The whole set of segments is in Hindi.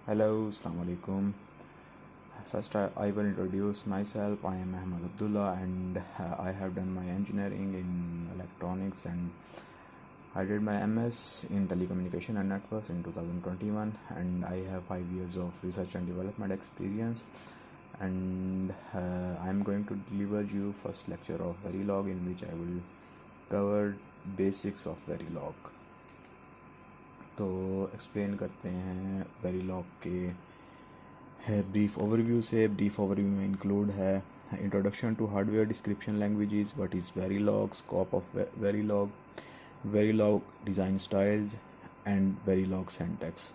Hello, Assalamu alaikum. First, I will introduce myself. I am Ahmed Abdullah, and I have done my engineering in electronics, and I did my MS in telecommunication and networks in 2021, and I have 5 years of research and development experience. And I am going to deliver you first lecture of Verilog, in which I will cover basics of Verilog. तो एक्सप्लेन करते हैं वेरीलॉग के है ब्रीफ ओवरव्यू से। ब्रीफ ओवरव्यू में इंक्लूड है introduction to hardware description languages, what is Verilog, scope of Verilog, Verilog design styles and Verilog syntax.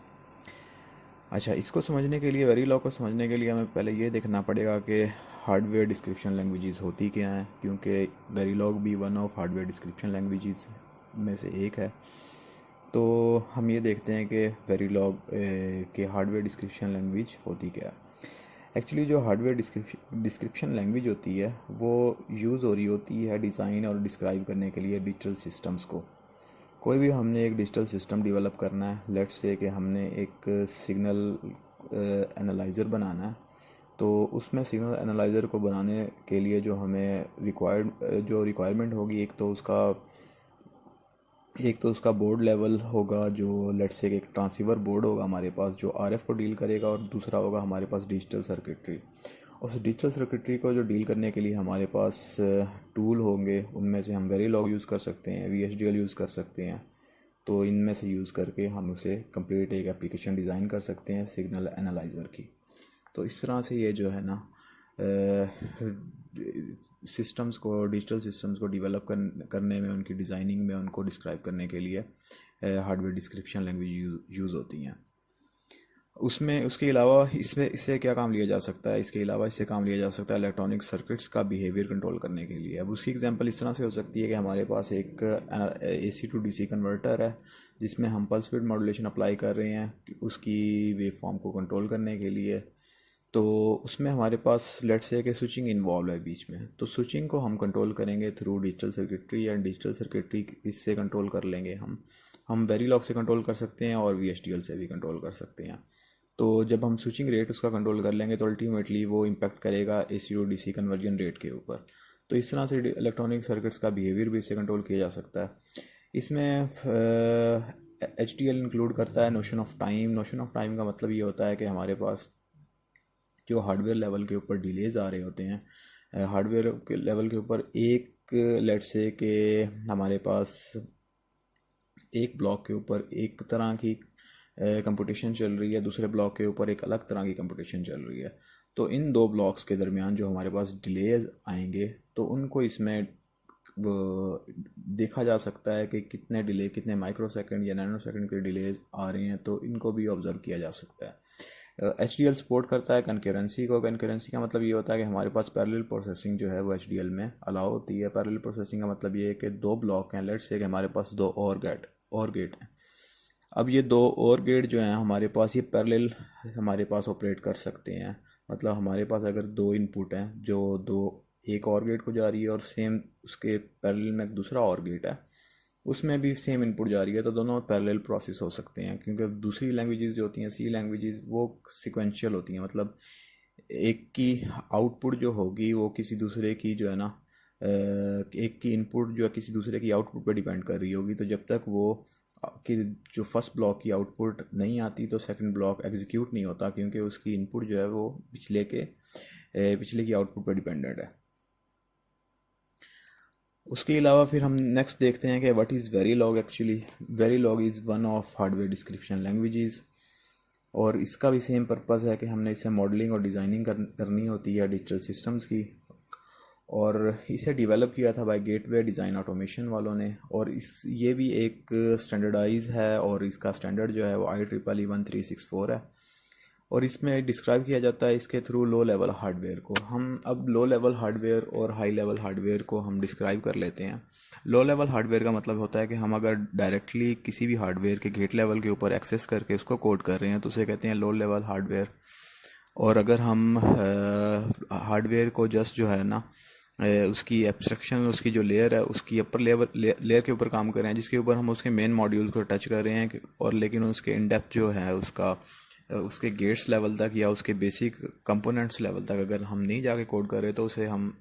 अच्छा, इसको समझने के लिए, वेरीलॉग को समझने के लिए हमें पहले ये देखना पड़ेगा कि हार्डवेयर डिस्क्रिप्शन लैंग्वेजेस होती क्या हैं, क्योंकि वेरीलॉग भी one of hardware description languages में से एक है। तो हम ये देखते हैं कि वेरीलॉग के हार्डवेयर डिस्क्रिप्शन लैंग्वेज होती क्या है। एक्चुअली जो हार्डवेयर डिस्क्रिप्शन लैंग्वेज होती है वो यूज़ हो रही होती है डिज़ाइन और डिस्क्राइब करने के लिए डिजिटल सिस्टम्स को। कोई भी हमने एक डिजिटल सिस्टम डेवलप करना है, लेट्स से कि हमने एक सिग्नल एनालाइज़र बनाना है, तो उसमें सिग्नल एनालाइज़र को बनाने के लिए जो हमें रिक्वायरमेंट होगी, एक तो उसका बोर्ड लेवल होगा, जो लेट्स से एक ट्रांसीवर बोर्ड होगा हमारे पास जो आरएफ को डील करेगा, और दूसरा होगा हमारे पास डिजिटल सर्किटरी। उस डिजिटल सर्किटरी को जो डील करने के लिए हमारे पास टूल होंगे, उनमें से हम वेरीलॉग यूज़ कर सकते हैं, VHDL यूज़ कर सकते हैं। तो इनमें से यूज़ करके हम उसे कंप्लीट एक एप्लीकेशन डिज़ाइन कर सकते हैं सिग्नल एनालाइज़र की। तो इस तरह से ये जो है ना सिस्टम्स को, डिजिटल सिस्टम्स को डेवलप करने में, उनकी डिज़ाइनिंग में, उनको डिस्क्राइब करने के लिए हार्डवेयर डिस्क्रिप्शन लैंग्वेज यूज़ होती हैं। उसके अलावा इससे क्या काम लिया जा सकता है, इसके अलावा इससे काम लिया जा सकता है इलेक्ट्रॉनिक सर्किट्स का बिहेवियर कंट्रोल करने के लिए। अब उसकी एग्जांपल इस तरह से हो सकती है कि हमारे पास एक AC to DC कन्वर्टर है, जिसमें हम पल्स विड्थ मॉड्यूलेशन अप्लाई कर रहे हैं उसकी वेव फॉर्म को कंट्रोल करने के लिए। तो उसमें हमारे पास लेट्स से कि स्विचिंग इन्वॉल्व है बीच में, तो स्विचिंग को हम कंट्रोल करेंगे through digital circuitry, and digital circuitry इससे कंट्रोल कर लेंगे हम वेरीलॉग से कंट्रोल कर सकते हैं और VHDL से भी कंट्रोल कर सकते हैं। तो जब हम स्विचिंग रेट उसका कंट्रोल कर लेंगे तो अल्टीमेटली वो इम्पेक्ट करेगा AC to DC conversion rate के ऊपर। तो इस तरह से इलेक्ट्रॉनिक सर्किट्स का बिहेवियर भी इससे कंट्रोल किया जा सकता है। इसमें HDL इंक्लूड करता है notion of time. Notion of time का मतलब ये होता है कि हमारे पास जो हार्डवेयर लेवल के ऊपर डिलेज आ रहे होते हैं, हार्डवेयर के लेवल के ऊपर एक लेट्स से कि हमारे पास एक ब्लॉक के ऊपर एक तरह की कंपटीशन चल रही है, दूसरे ब्लॉक के ऊपर एक अलग तरह की कंपटीशन चल रही है। तो इन दो ब्लॉक्स के दरमियान जो हमारे पास डिलेज आएंगे, तो उनको इसमें देखा जा सकता है कि कितने डिले, कितने माइक्रो सेकंड या नैनो सेकंड के डिलेज आ रहे हैं, तो इनको भी ऑब्जर्व किया जा सकता है। HDL सपोर्ट करता है कंकरेंसी को। कंकरेंसी का मतलब ये होता है कि हमारे पास पैरेलल प्रोसेसिंग जो है वो HDL में अलाउ होती है। पैरेलल प्रोसेसिंग का मतलब ये है कि दो ब्लॉक हैं, लेट्स से कि हमारे पास दो और गेट हैं। अब ये दो और गेट जो हैं हमारे पास, ये पैरेलल हमारे पास ऑपरेट कर सकते हैं। मतलब हमारे पास अगर दो इनपुट हैं, जो दो एक और गेट को जा रही है और सेम उसके पैरेलल में एक दूसरा और गेट है, उसमें भी सेम इनपुट जा रही है, तो दोनों पैरेलल प्रोसेस हो सकते हैं। क्योंकि दूसरी लैंग्वेजेस जो होती हैं, C लैंग्वेजेस, वो सिक्वेंशियल होती हैं। मतलब एक की आउटपुट जो होगी वो किसी दूसरे की जो है ना, एक की इनपुट जो है किसी दूसरे की आउटपुट पर डिपेंड कर रही होगी। तो जब तक वो कि जो फर्स्ट ब्लॉक की आउटपुट नहीं आती तो सेकंड ब्लॉक एग्जीक्यूट नहीं होता, क्योंकि उसकी इनपुट जो है वो पिछले की आउटपुट पर डिपेंडेंट है। उसके अलावा फिर हम नेक्स्ट देखते हैं कि what is Verilog. Actually Verilog is one of hardware description languages, और इसका भी सेम पर्पस है कि हमने इससे मॉडलिंग और डिज़ाइनिंग करनी होती है डिजिटल सिस्टम्स की। और इसे डेवलप किया था बाय गेटवे डिज़ाइन ऑटोमेशन वालों ने, और ये भी एक स्टैंडर्डाइज है, और इसका स्टैंडर्ड जो है वो IEEE 1364 है। और इसमें डिस्क्राइब किया जाता है इसके थ्रू लो लेवल हार्डवेयर को। हम अब लो लेवल हार्डवेयर और हाई लेवल हार्डवेयर को हम डिस्क्राइब कर लेते हैं। लो लेवल हार्डवेयर का मतलब होता है कि हम अगर डायरेक्टली किसी भी हार्डवेयर के गेट लेवल के ऊपर एक्सेस करके उसको कोड कर रहे हैं तो उसे कहते हैं लो लेवल हार्डवेयर। और अगर हम हार्डवेयर को जस्ट जो है ना, उसकी एब्स्ट्रक्शन, उसकी जो लेयर है, उसकी अपर लेयर के ऊपर काम कर रहे हैं, जिसके ऊपर हम उसके मेन मॉड्यूल को टच कर रहे हैं, और लेकिन उसके इन डेप्थ जो है उसका उसके गेट्स लेवल तक या उसके बेसिक कंपोनेंट्स लेवल तक अगर हम नहीं जाके कोड करें तो उसे हम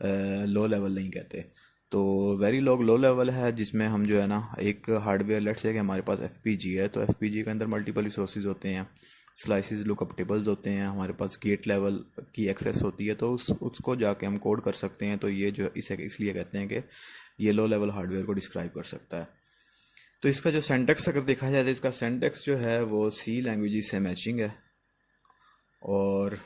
लो लेवल नहीं कहते। तो वेरी लो लेवल है, जिसमें हम जो है ना एक हार्डवेयर, लेट्स से कि हमारे पास एफपीजी है, तो एफपीजी के अंदर मल्टीपल रिसोर्सेज होते हैं, स्लाइसिस लुकअप टेबल्स होते हैं, हमारे पास गेट लेवल की एक्सेस होती है, तो उसको जाके हम कोड कर सकते हैं। तो ये जो इसे इसलिए कहते हैं कि ये लो लेवल हार्डवेयर को डिस्क्राइब कर सकता है। तो इसका जो सेंटेक्स अगर देखा जाए तो इसका सेंटेक्स जो है वो सी लैंग्वेज से मैचिंग है। और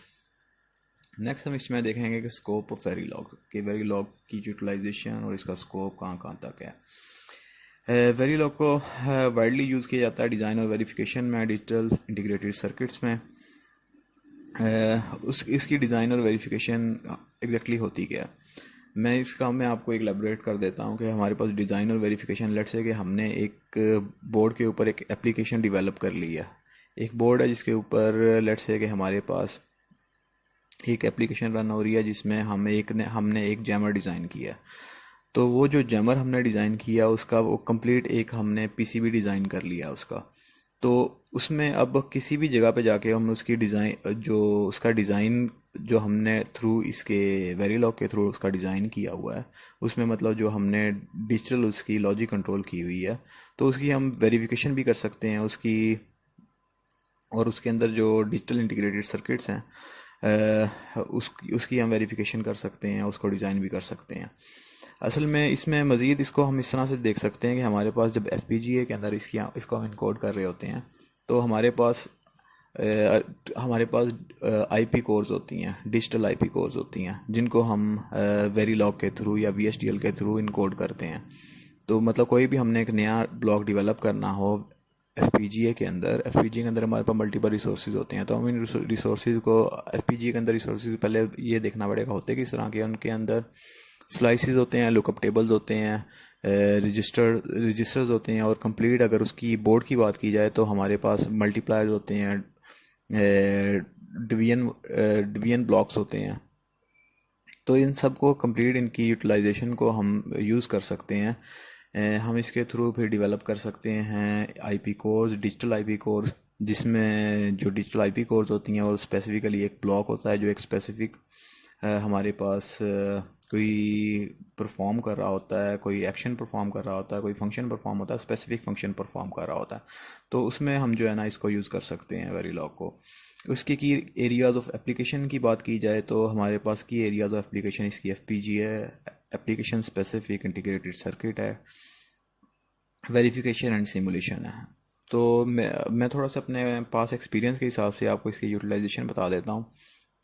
नेक्स्ट हम इसमें देखेंगे कि स्कोप ऑफ वेरीलॉग, कि वेरीलॉग की यूटिलाइजेशन और इसका स्कोप कहाँ कहाँ तक है। वेरीलॉग को वाइडली यूज़ किया जाता है डिज़ाइन और वेरिफिकेशन में, डिजिटल इंटीग्रेटेड सर्किट्स में। इसकी डिज़ाइन और वेरिफिकेशन एग्जैक्टली होती क्या है, मैं आपको एक एलैबोरेट कर देता हूँ कि हमारे पास डिज़ाइन और वेरिफिकेशन, लेट्स से कि हमने एक बोर्ड के ऊपर एक एप्लीकेशन डेवलप कर ली है। एक बोर्ड है जिसके ऊपर लेट्स से कि हमारे पास एक एप्लीकेशन रन हो रही है जिसमें हमने एक जैमर डिज़ाइन किया। तो वो जो जैमर हमने डिज़ाइन किया उसका वो कंप्लीट एक हमने पीसीबी डिज़ाइन कर लिया उसका। तो उसमें अब किसी भी जगह पे जाके हम उसकी डिज़ाइन, जो उसका डिज़ाइन जो हमने थ्रू इसके वेरीलॉग के थ्रू उसका डिज़ाइन किया हुआ है, उसमें मतलब जो हमने डिजिटल उसकी लॉजिक कंट्रोल की हुई है, तो उसकी हम वेरिफिकेशन भी कर सकते हैं उसकी। और उसके अंदर जो डिजिटल इंटीग्रेटेड सर्किट्स हैं उसकी हम वेरिफिकेशन कर सकते हैं, उसको डिज़ाइन भी कर सकते हैं। असल में इसमें मज़ीद इसको हम इस तरह से देख सकते हैं कि हमारे पास जब FPGA के अंदर इसको हम इनकोड कर रहे होते हैं तो हमारे पास IP कोर्स होती हैं, डिजिटल IP कोर्स होती हैं, जिनको हम वेरीलॉग के थ्रू या VHDL के थ्रू इनकोड करते हैं। तो मतलब कोई भी हमने एक नया ब्लॉक डेवलप करना हो FPGA के अंदर हमारे पास मल्टीपल रिसोर्सेज होते हैं। तो हम इन रिसोर्सेज को FPGA के अंदर रिसोर्सेज पहले ये देखना पड़ेगा होते किस तरह के। उनके अंदर स्लाइसिस होते हैं, लुकअप टेबल्स होते हैं, रजिस्टर्स होते हैं, और कंप्लीट अगर उसकी बोर्ड की बात की जाए तो हमारे पास मल्टीप्लायर्स होते हैं, डिवीजन ब्लॉक्स होते हैं। तो इन सब को कंप्लीट इनकी यूटिलाइजेशन को हम यूज़ कर सकते हैं। हम इसके थ्रू फिर डेवलप कर सकते हैं IP course, digital IP course, जिसमें जो डिजिटल IP कोर्स होती हैं वो स्पेसिफिकली एक ब्लॉक होता है जो एक स्पेसिफिक हमारे पास कोई परफॉर्म कर रहा होता है, कोई एक्शन परफॉर्म कर रहा होता है, कोई फंक्शन परफॉर्म होता है, स्पेसिफिक फंक्शन परफॉर्म कर रहा होता है। तो उसमें हम जो है ना इसको यूज़ कर सकते हैं वेरीलॉग को। उसके की एरियाज़ ऑफ एप्लीकेशन की बात की जाए तो हमारे पास की एरियाज़ ऑफ एप्लीकेशन इसकी FPGA है, एप्लीकेशन स्पेसिफिक इंटीग्रेटेड सर्किट है, वेरिफिकेशन एंड सिमुलेशन है। तो मैं थोड़ा सा अपने पास एक्सपीरियंस के हिसाब से आपको इसकी यूटिलाइजेशन बता देता हूँ।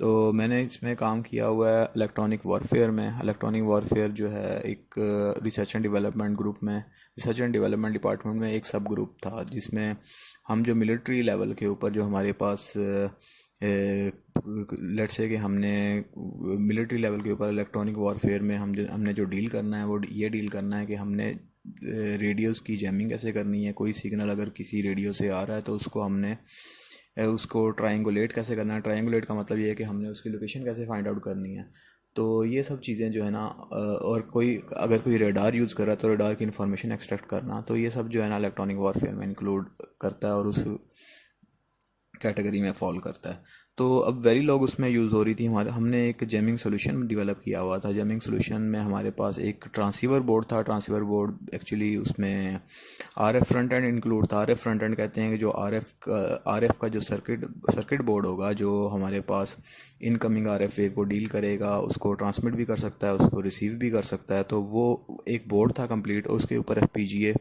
तो मैंने इसमें काम किया हुआ है इलेक्ट्रॉनिक वॉरफेयर में। इलेक्ट्रॉनिक वॉरफेयर जो है एक रिसर्च एंड डेवलपमेंट ग्रुप में, रिसर्च एंड डेवलपमेंट डिपार्टमेंट में एक सब ग्रुप था, जिसमें हम जो मिलिट्री लेवल के ऊपर जो हमारे पास लेट्स से कि हमने मिलिट्री लेवल के ऊपर इलेक्ट्रॉनिक वॉरफेयर में हमने जो डील करना है वो ये डील करना है कि हमने रेडियोज़ की जैमिंग कैसे करनी है। कोई सिग्नल अगर किसी रेडियो से आ रहा है तो उसको ट्रायंगुलेट कैसे करना है। ट्रायंगुलेट का मतलब ये है कि हमने उसकी लोकेशन कैसे फाइंड आउट करनी है। तो ये सब चीज़ें जो है ना, और अगर कोई रेडार यूज़ कर रहा है तो रेडार की इन्फॉर्मेशन एक्सट्रैक्ट करना, तो ये सब जो है ना इलेक्ट्रॉनिक वॉरफेयर में इंक्लूड करता है और उस कैटेगरी में फॉल करता है। तो अब वेरीलॉग उसमें यूज़ हो रही थी। हमने एक जैमिंग सोल्यूशन डेवलप किया हुआ था। जैमिंग सोल्यूशन में हमारे पास एक ट्रांसीवर बोर्ड था। ट्रांसीवर बोर्ड एक्चुअली उसमें RF फ्रंट एंड इंक्लूड था। RF फ्रंट एंड कहते हैं कि जो RF का जो सर्किट बोर्ड होगा, जो हमारे पास इनकमिंग RF वेव को डील करेगा, उसको ट्रांसमिट भी कर सकता है, उसको रिसीव भी कर सकता है। तो वो एक बोर्ड था कंप्लीट, उसके ऊपर FPGA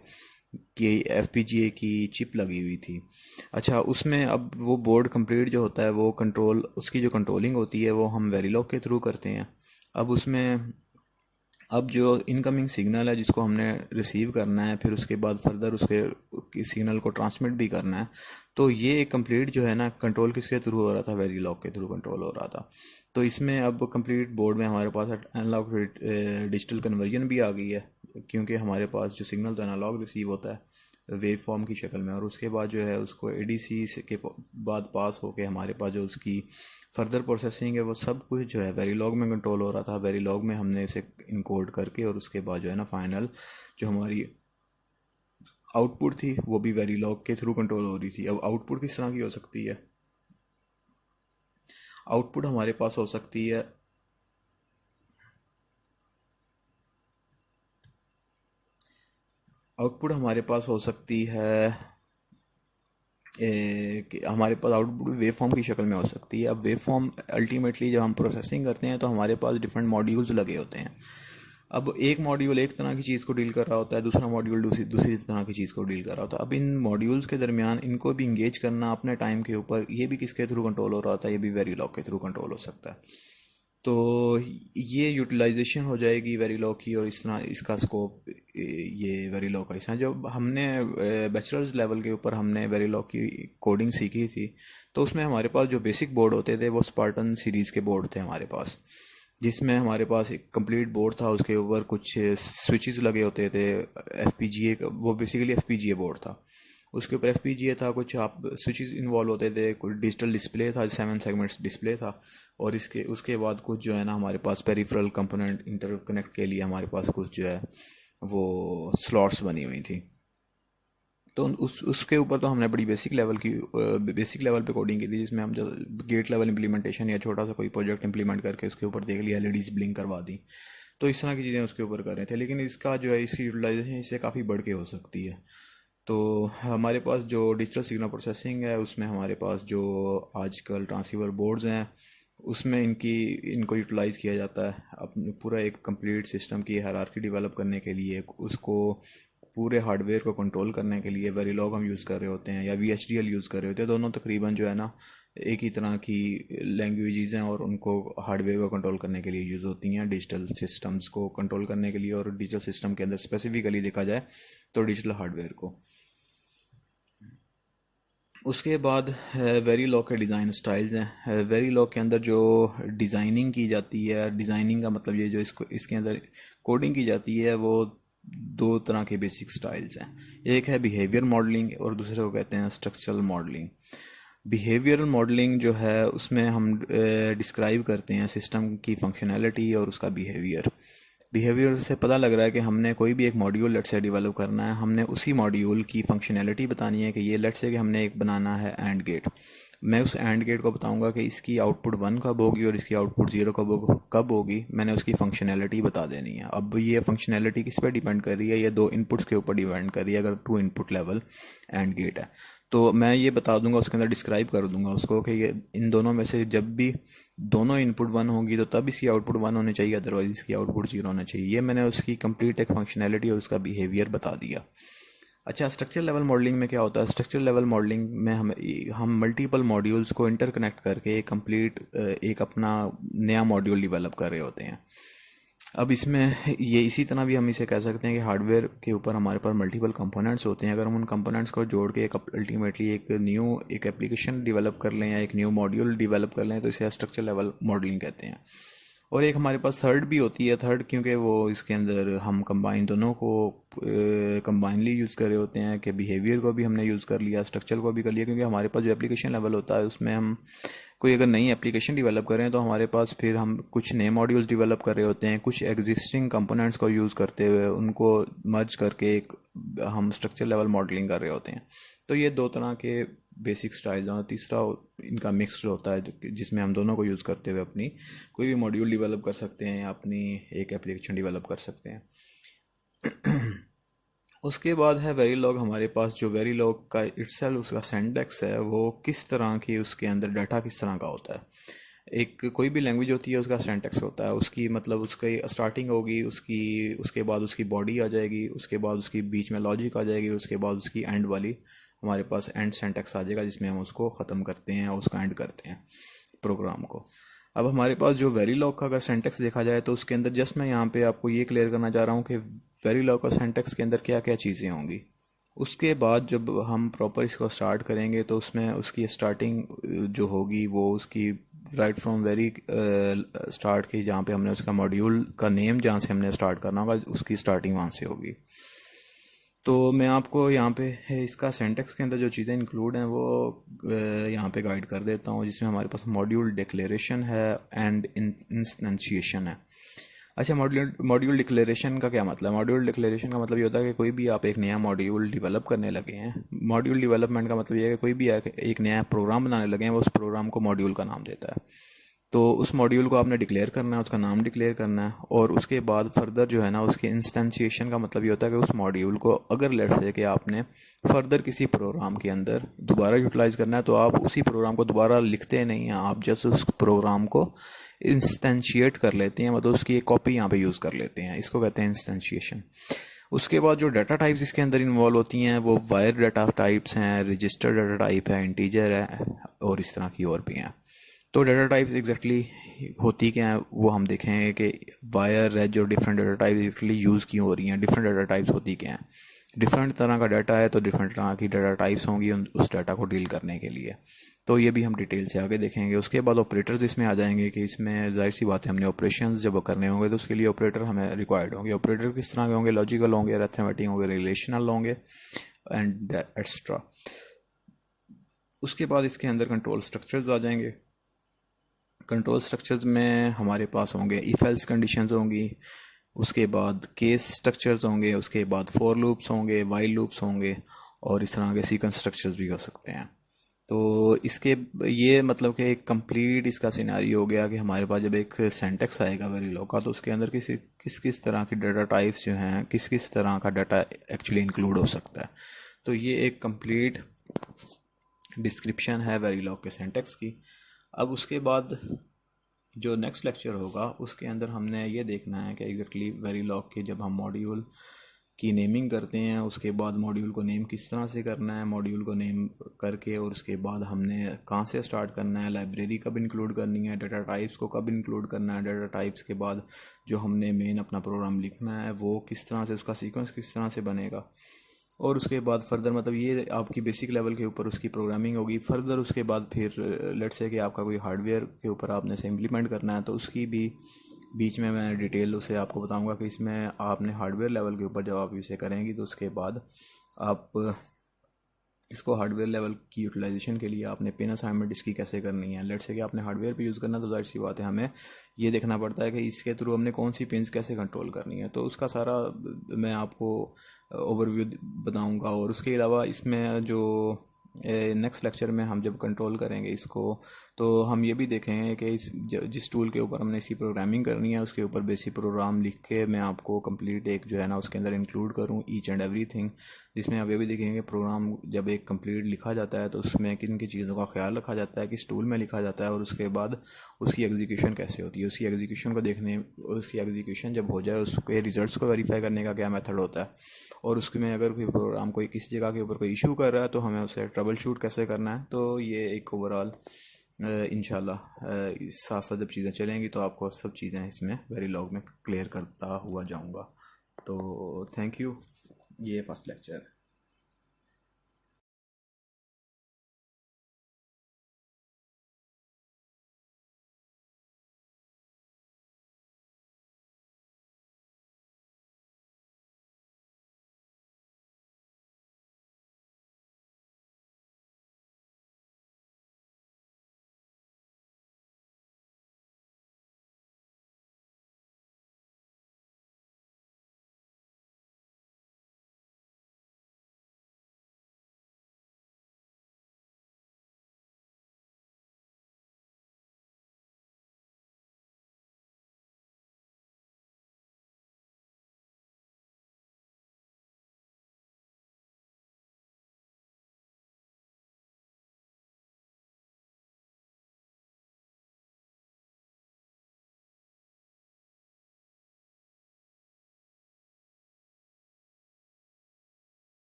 की चिप लगी हुई थी। अच्छा, उसमें अब वो बोर्ड कंप्लीट जो होता है वो उसकी जो कंट्रोलिंग होती है वो हम वेरीलॉग के थ्रू करते हैं। अब जो इनकमिंग सिग्नल है जिसको हमने रिसीव करना है, फिर उसके बाद फर्दर उसके सिग्नल को ट्रांसमिट भी करना है। तो ये कंप्लीट जो है ना कंट्रोल किसके थ्रू हो रहा था, वेरीलॉग के थ्रू कंट्रोल हो रहा था। तो इसमें अब कंप्लीट बोर्ड में हमारे पास एनालॉग डिजिटल कन्वर्जन भी आ गई है, क्योंकि हमारे पास जो सिग्नल तो एनालॉग रिसीव होता है वेव फॉर्म की शक्ल में, और उसके बाद जो है उसको ADC के बाद पास होके हमारे पास जो उसकी फर्दर प्रोसेसिंग है वो सब कुछ जो है वेरीलॉग में कंट्रोल हो रहा था। वेरीलॉग में हमने इसे इनकोड करके और उसके बाद जो है ना फाइनल जो हमारी आउटपुट थी वो भी वेरीलॉग के थ्रू कंट्रोल हो रही थी। अब आउटपुट किस तरह की हो सकती है, आउटपुट हमारे पास हो सकती है आउटपुट हमारे पास हो सकती है कि हमारे पास आउटपुट वेव फॉर्म की शक्ल में हो सकती है। अब वेव फॉर्म अल्टीमेटली जब हम प्रोसेसिंग करते हैं तो हमारे पास डिफरेंट मॉड्यूल्स लगे होते हैं। अब एक मॉड्यूल एक तरह की चीज़ को डील कर रहा होता है, दूसरा मॉड्यूल दूसरी दूसरी तरह की चीज़ को डील कर रहा होता है। अब इन मॉड्यूल्स के दरमियान इनको भी इंगेज करना अपने टाइम के ऊपर, ये भी किसके थ्रू कंट्रोल हो रहा होता है, ये भी वेरीलॉग के थ्रू कंट्रोल हो सकता है। तो ये यूटिलाइजेशन हो जाएगी वेरीलॉग की, और इस तरह इसका स्कोप ये वेरीलॉग का हिस्सा। जब हमने बैचलर्स लेवल के ऊपर हमने वेरीलॉग की कोडिंग सीखी थी, तो उसमें हमारे पास जो बेसिक बोर्ड होते थे वो स्पार्टन सीरीज़ के बोर्ड थे हमारे पास, जिसमें हमारे पास एक कंप्लीट बोर्ड था, उसके ऊपर कुछ स्विचेस लगे होते थे। एफ वो बेसिकली एफ बोर्ड था, उसके ऊपर एफ था, कुछ आप स्विचेस इन्वॉल्व होते थे, कुछ डिजिटल डिस्प्ले था, 7 सेगमेंट्स डिस्प्ले था, और इसके उसके बाद कुछ जो है ना हमारे पास पेरिफेरल कंपोनेंट इंटरकनेक्ट के लिए हमारे पास कुछ जो है वो स्लॉट्स बनी हुई थी। तो उसके ऊपर तो हमने बड़ी बेसिक लेवल पे कोडिंग की थी, जिसमें हम जो गेट लेवल इम्प्लीमेंटेशन या छोटा सा कोई प्रोजेक्ट इंप्लीमेंट करके उसके ऊपर देख लिया, एलईडीज ब्लिंक करवा दी। तो इस तरह की चीज़ें उसके ऊपर कर रहे थे। लेकिन इसका जो है इसकी यूटिलाइजेशन इससे काफ़ी बढ़ के हो सकती है। तो हमारे पास जो डिजिटल सिग्नल प्रोसेसिंग है उसमें हमारे पास जो आजकल ट्रांसीवर बोर्ड्स हैं उसमें इनको यूटिलाइज़ किया जाता है अपने पूरा एक कंप्लीट सिस्टम की हायरार्की डेवलप करने के लिए। उसको पूरे हार्डवेयर को कंट्रोल करने के लिए वेरिलॉग हम यूज़ कर रहे होते हैं या VHDL यूज़ कर रहे होते हैं। दोनों तकरीबन जो है ना एक ही तरह की लैंग्वेजेस हैं, और उनको हार्डवेयर को कंट्रोल करने के लिए यूज़ होती हैं, डिजिटल सिस्टम्स को कंट्रोल करने के लिए। और डिजिटल सिस्टम के अंदर स्पेसिफिकली देखा जाए तो डिजिटल हार्डवेयर को। उसके बाद वेरीलॉग के डिज़ाइन स्टाइल्स हैं। वेरीलॉग के अंदर जो डिज़ाइनिंग की जाती है, डिज़ाइनिंग का मतलब ये जो इसके अंदर कोडिंग की जाती है, वो दो तरह के बेसिक स्टाइल्स हैं। एक है बिहेवियर मॉडलिंग और दूसरे को कहते हैं स्ट्रक्चरल मॉडलिंग। बिहेवियरल मॉडलिंग जो है उसमें हम डिस्क्राइब करते हैं सिस्टम की फंक्शनैलिटी और उसका बिहेवियर से पता लग रहा है कि हमने कोई भी एक मॉड्यूल लेट से डेवलप करना है, हमने उसी मॉड्यूल की फंक्शनैलिटी बतानी है कि ये लेट से कि हमने एक बनाना है एंड गेट। मैं उस एंड गेट को बताऊंगा कि इसकी आउटपुट 1 कब होगी और इसकी आउटपुट 0 कब होगी। मैंने उसकी फंक्शनैलिटी बता देनी है। अब ये फंक्शनैलिटी किस पे डिपेंड कर रही है? ये दो इनपुट्स के ऊपर डिपेंड कर रही है। अगर 2 इनपुट लेवल एंड गेट है तो मैं ये बता दूंगा, उसके अंदर डिस्क्राइब कर दूंगा उसको कि ये इन दोनों में से जब भी दोनों इनपुट 1 होगी तो तब इसकी आउटपुट 1 होनी चाहिए, अदरवाइज इसकी आउटपुट 0 होना चाहिए। ये मैंने उसकी कंप्लीट एक फंक्शनैलिटी और उसका बिहेवियर बता दिया। अच्छा, स्ट्रक्चर लेवल मॉडलिंग में क्या होता है? स्ट्रक्चर लेवल मॉडलिंग में हम मल्टीपल मॉड्यूल्स को इंटरकनेक्ट करके एक कंप्लीट एक अपना नया मॉड्यूल डेवलप कर रहे होते हैं। अब इसमें ये इसी तरह भी हम इसे कह सकते हैं कि हार्डवेयर के ऊपर हमारे पास मल्टीपल कंपोनेंट्स होते हैं। अगर हम उन कंपोनेंट्स को जोड़ के एक अल्टीमेटली एक एप्लीकेशन डेवलप कर लें या एक न्यू मॉड्यूल डेवलप कर लें तो इसे स्ट्रक्चर लेवल मॉडलिंग कहते हैं। और एक हमारे पास थर्ड भी होती है। थर्ड क्योंकि वो इसके अंदर हम कंबाइन दोनों को कंबाइनली यूज़ कर रहे होते हैं कि बिहेवियर को भी हमने यूज़ कर लिया, स्ट्रक्चर को भी कर लिया। क्योंकि हमारे पास जो एप्लीकेशन लेवल होता है उसमें हम कोई अगर नई एप्लीकेशन डेवलप कर रहे हैं तो हमारे पास फिर हम कुछ नए मॉड्यूल्स डेवलप कर रहे होते हैं, कुछ एग्जिस्टिंग कंपोनेंट्स को यूज़ करते हुए उनको मर्ज करके एक हम स्ट्रक्चर लेवल मॉडलिंग कर रहे होते हैं। तो ये दो तरह के बेसिक स्टाइल। और तीसरा इनका मिक्स्ड होता है जिसमें हम दोनों को यूज़ करते हुए अपनी कोई भी मॉड्यूल डेवलप कर सकते हैं या अपनी एक एप्लीकेशन डेवलप कर सकते हैं। उसके बाद है वेरीलॉग। हमारे पास जो वेरीलॉग का इट्सेल्फ उसका सिंटैक्स है वो किस तरह की, उसके अंदर डाटा किस तरह का होता है। एक कोई भी लैंग्वेज होती है उसका सिंटैक्स होता है, उसकी मतलब उसकी स्टार्टिंग होगी, उसके बाद उसकी बॉडी आ जाएगी, उसके बाद उसकी बीच में लॉजिक आ जाएगी, उसके बाद उसकी एंड वाली हमारे पास एंड सिंटैक्स आ जाएगा जिसमें हम उसको ख़त्म करते हैं और उसका एंड करते हैं प्रोग्राम को। अब हमारे पास जो वेरीलॉग का अगर सिंटैक्स देखा जाए तो उसके अंदर जस्ट मैं यहाँ पे आपको ये क्लियर करना चाह रहा हूँ कि वेरीलॉग का सिंटैक्स के अंदर क्या क्या चीज़ें होंगी। उसके बाद जब हम प्रॉपर इसको स्टार्ट करेंगे तो उसमें उसकी स्टार्टिंग जो होगी वो उसकी राइट फ्रॉम वेरी स्टार्ट की, जहाँ पे हमने उसका मॉड्यूल का नेम जहाँ से हमने स्टार्ट करना होगा उसकी स्टार्टिंग वहाँ से होगी। तो मैं आपको यहाँ पे इसका सिंटैक्स के अंदर जो चीज़ें इंक्लूड हैं वो यहाँ पे गाइड कर देता हूँ, जिसमें हमारे पास मॉड्यूल डिक्लेरेशन है एंड इंस्टेंशिएशन है। अच्छा, मॉड्यूल डिक्लेरेशन का क्या मतलब है? मॉड्यूल डिक्लेरेशन का मतलब ये होता है कि कोई भी आप एक नया मॉड्यूल डेवलप करने लगे हैं। मॉड्यूल डेवलपमेंट का मतलब ये है कि कोई भी एक नया प्रोग्राम बनाने लगे हैं, वो उस प्रोग्राम को मॉड्यूल का नाम देता है। तो उस मॉड्यूल को आपने डिक्लेयर करना है, उसका नाम डिक्लेयर करना है, और उसके बाद फर्दर जो है ना, उसके इंस्टेंशिएशन का मतलब ये होता है कि उस मॉड्यूल को अगर लेट्स से कि आपने फर्दर किसी प्रोग्राम के अंदर दोबारा यूटिलाइज करना है, तो आप उसी प्रोग्राम को दोबारा लिखते नहीं हैं, आप जस्ट उस प्रोग्राम को इंस्टेंशिएट कर लेते हैं, मतलब उसकी एक कॉपी यहाँ पे यूज़ कर लेते हैं। इसको कहते हैं इंस्टेंशिएशन। उसके बाद जो डाटा टाइप्स इसके अंदर इन्वॉल्व होती हैं वो वायर डाटा टाइप्स हैं, रजिस्टर डाटा टाइप है, इंटीजर है, और इस तरह की और भी हैं। तो डाटा टाइप्स एग्जैक्टली होती क्या है वो हम देखेंगे कि वायर रेज और different data types exactly use क्यों हो रही हैं, डिफरेंट डाटा टाइप्स होती क्या हैं। डिफरेंट तरह का डाटा है तो डिफरेंट तरह की डाटा टाइप्स होंगी उस डाटा को डील करने के लिए। तो ये भी हम डिटेल से आगे देखेंगे। उसके बाद ऑपरेटर्स इसमें आ जाएंगे कि इसमें जाहिर सी बात है हमने ऑपरेशंस जब करने होंगे तो उसके लिए ऑपरेटर हमें रिक्वायर्ड होंगे। ऑपरेटर किस तरह के होंगे? लॉजिकल होंगे, अरिथमेटिक होंगे, रिलेशनल होंगे, एंड एक्स्ट्रा। उसके बाद इसके अंदर कंट्रोल स्ट्रक्चर्स आ जाएंगे। कंट्रोल स्ट्रक्चर्स में हमारे पास होंगे इफ एल्स कंडीशंस होंगी, उसके बाद केस स्ट्रक्चर्स होंगे, उसके बाद फॉर लूप्स होंगे, वाइल लूप्स होंगे, और इस तरह के सीक्वेंस स्ट्रक्चर्स भी हो सकते हैं। तो इसके ये मतलब कि एक कंप्लीट इसका सिनेरियो हो गया कि हमारे पास जब एक सेंटेक्स आएगा वेरिलॉग का, तो उसके अंदर किस किस तरह की डाटा टाइप्स जो हैं, किस किस तरह का डाटा एक्चुअली इंक्लूड हो सकता है। तो ये एक कंप्लीट डिस्क्रिप्शन है वेरिलॉग के सेंटेक्स की। अब उसके बाद जो नेक्स्ट लेक्चर होगा उसके अंदर हमने ये देखना है कि एग्जैक्टली वेरिलॉग के जब हम मॉड्यूल की नेमिंग करते हैं, उसके बाद मॉड्यूल को नेम किस तरह से करना है, मॉड्यूल को नेम करके और उसके बाद हमने कहाँ से स्टार्ट करना है, लाइब्रेरी कब इंक्लूड करनी है, डाटा टाइप्स को कब इंक्लूड करना है, डाटा टाइप्स के बाद जो हमने मेन अपना प्रोग्राम लिखना है वो किस तरह से, उसका सीक्वेंस किस तरह से बनेगा, और उसके बाद फर्दर मतलब ये आपकी बेसिक लेवल के ऊपर उसकी प्रोग्रामिंग होगी। फर्दर उसके बाद फिर लेट्स से कि आपका कोई हार्डवेयर के ऊपर आपने से इम्प्लीमेंट करना है, तो उसकी भी बीच में मैं डिटेल उसे आपको बताऊंगा कि इसमें आपने हार्डवेयर लेवल के ऊपर जब आप इसे करेंगी तो उसके बाद आप इसको हार्डवेयर लेवल की यूटिलाइजेशन के लिए आपने पिन असाइनमेंट इसकी कैसे करनी है। लेट्स से कि आपने हार्डवेयर पे यूज़ करना, तो जाहिर सी बात है हमें ये देखना पड़ता है कि इसके थ्रू हमने कौन सी पिन्स कैसे कंट्रोल करनी है। तो उसका सारा मैं आपको ओवरव्यू बताऊंगा। और उसके अलावा इसमें जो नेक्स्ट लेक्चर में हम जब कंट्रोल करेंगे इसको, तो हम ये भी देखेंगे कि जिस टूल के ऊपर हमने इसकी प्रोग्रामिंग करनी है उसके ऊपर बेसिक प्रोग्राम लिख के मैं आपको कंप्लीट एक जो है ना उसके अंदर इंक्लूड करूँ ईच एंड एवरीथिंग, जिसमें आप ये भी देखेंगे प्रोग्राम जब एक कंप्लीट लिखा जाता है तो उसमें किन किन चीज़ों का ख्याल रखा जाता है, किस टूल में लिखा जाता है, और उसके बाद उसकी एग्जीक्यूशन कैसे होती है। उसकी एग्जीक्यूशन को देखने, उसकी एग्जीक्यूशन जब हो जाए उसके रिजल्ट्स को वेरीफाई करने का क्या मेथड होता है, और उसमें अगर कोई प्रोग्राम कोई किसी जगह के ऊपर कोई इशू कर रहा है तो हमें उसे ट्रबल शूट कैसे करना है। तो ये एक ओवरऑल इंशाल्लाह इस साथ साथ जब चीज़ें चलेंगी तो आपको सब चीज़ें इसमें वेरीलॉग में क्लियर करता हुआ जाऊंगा। तो थैंक यू। ये फर्स्ट लेक्चर।